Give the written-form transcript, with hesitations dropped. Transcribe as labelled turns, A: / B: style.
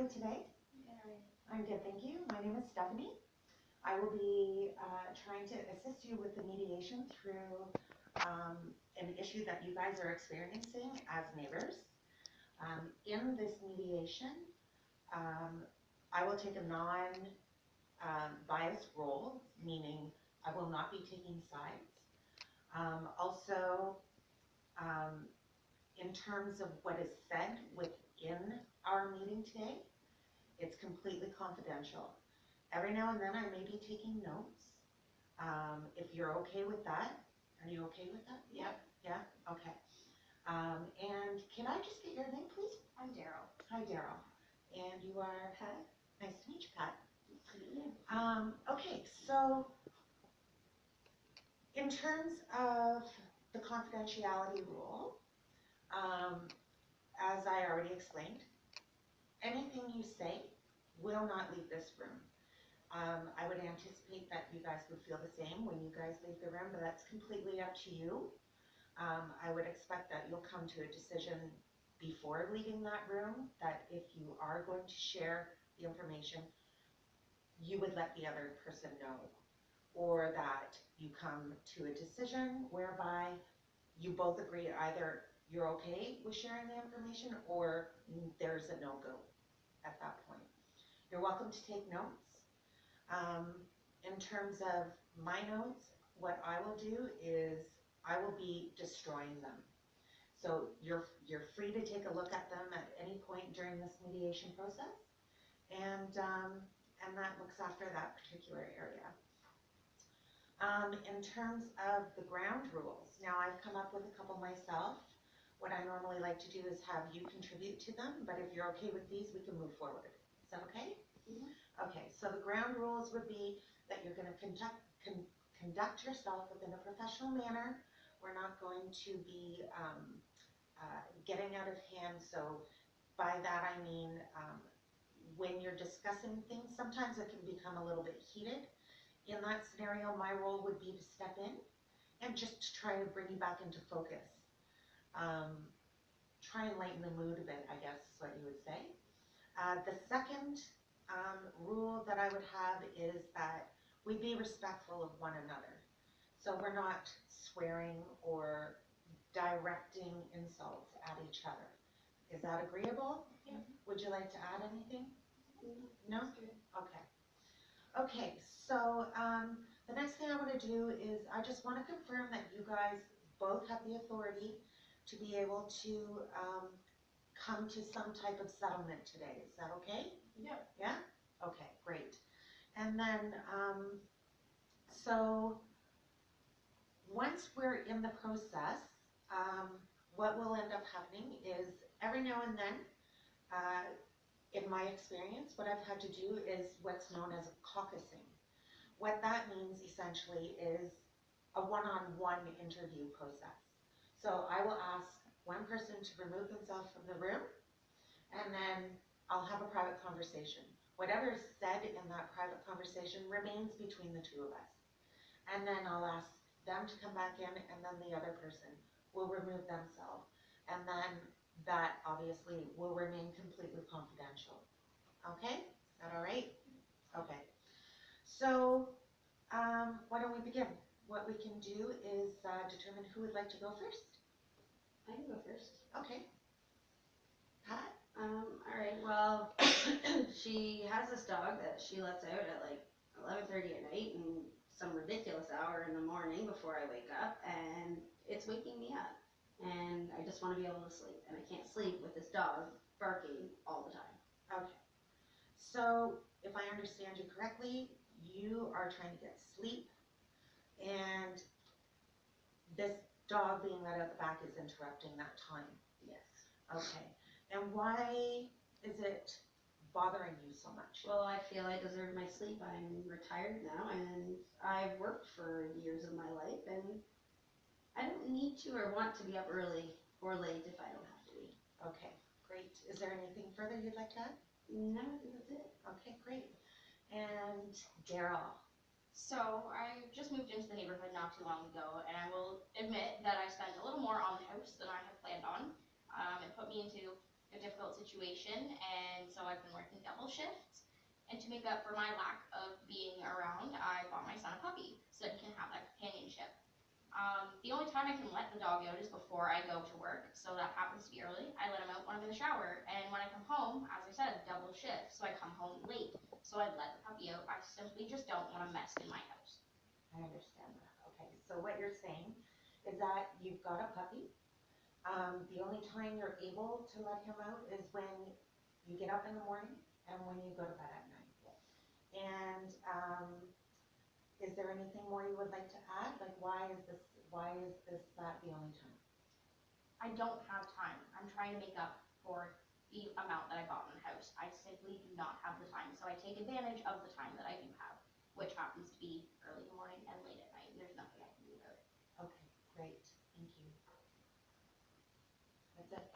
A: doing today? I'm good, thank you. My name is Stephanie. I will be trying to assist you with the mediation through an issue that you guys are experiencing as neighbors. In this mediation, I will take a non-biased role, meaning I will not be taking sides. Also, in terms of what is said within our meeting today, it's completely confidential. Every now and then I may be taking notes. If you're okay with that, are you okay with that?
B: Yep.
A: Yeah? Okay. And can I just get your name, please?
B: I'm Daryl.
A: Hi, Daryl. And you are?
B: Pat.
A: Nice to meet you, Pat.
B: Yeah.
A: Okay, so in terms of the confidentiality rule, as I already explained, anything you say will not leave this room. I would anticipate that you guys would feel the same when you guys leave the room, but that's completely up to you. I would expect that you'll come to a decision before leaving that room, that if you are going to share the information, you would let the other person know, or that you come to a decision whereby you both agree either you're okay with sharing the information or there's a no-go at that point. You're welcome to take notes. In terms of my notes, what I will do is I will be destroying them. So you're free to take a look at them at any point during this mediation process, and that looks after that particular area. In terms of the ground rules, now I've come up with a couple myself. What I normally like to do is have you contribute to them, but if you're okay with these, we can move forward. Is that okay?
B: Mm-hmm.
A: Okay, so the ground rules would be that you're going to conduct yourself within a professional manner. We're not going to be getting out of hand. So by that I mean when you're discussing things, sometimes it can become a little bit heated. In that scenario, my role would be to step in and just to try to bring you back into focus. Try and lighten the mood a bit, I guess is what you would say. The second rule that I would have is that we be respectful of one another. So we're not swearing or directing insults at each other. Is that agreeable?
B: Yeah.
A: Would you like to add anything? No?
B: Good.
A: Okay. Okay, so the next thing I want to do is I just want to confirm that you guys both have the authority to be able to come to some type of settlement today. Is that okay?
B: Yep.
A: Yeah? Okay, great. And then, so once we're in the process, what will end up happening is every now and then, in my experience, what I've had to do is what's known as caucusing. What that means essentially is a one-on-one interview process. So I will ask one person to remove themselves from the room, and then I'll have a private conversation. Whatever is said in that private conversation remains between the two of us. And then I'll ask them to come back in, and then the other person will remove themselves. And then that obviously will remain completely confidential. Okay? Is that all right? Okay. So why don't we begin? What we can do is determine who would like to go first.
B: I can go first.
A: Okay. Pat?
B: Alright, well, she has this dog that she lets out at like 11:30 at night and some ridiculous hour in the morning before I wake up, and it's waking me up. And I just want to be able to sleep, and I can't sleep with this dog barking all the time.
A: Okay. So if I understand you correctly, you are trying to get sleep, and this dog being let out the back is interrupting that time.
B: Yes.
A: Okay. And why is it bothering you so much?
B: Well, I feel I deserve my sleep. I'm retired now, and I've worked for years of my life, and I don't need to or want to be up early or late if I don't have to be.
A: Okay, great. Is there anything further you'd like to add?
B: No, I think that's it.
A: Okay, great. And Daryl.
C: So I just moved into the neighborhood not too long ago, and I will admit that I spent a little more on the house than I had planned on. It put me into a difficult situation, and so I've been working double shifts. And to make up for my lack of being around, I bought my son a puppy so that he can have that companionship. The only time I can let the dog out is before I go to work, so that happens to be early. I let him out when I'm in the shower, and when I come home, as I said, double shift, so I come home late. So I let the puppy out. I simply just don't want a mess in my house.
A: I understand that. Okay, so what you're saying is that you've got a puppy. The only time you're able to let him out is when you get up in the morning and when you go to bed at night. And is there anything more you would like to add? Like, why is this that the only time?
C: I don't have time. I'm trying to make up for the amount that I bought in the house. I simply do not have the time, so I take advantage of the time that I do have, which happens to be early in the morning and late at night, and there's nothing I can do about it.
A: Okay, great, thank you. That's it.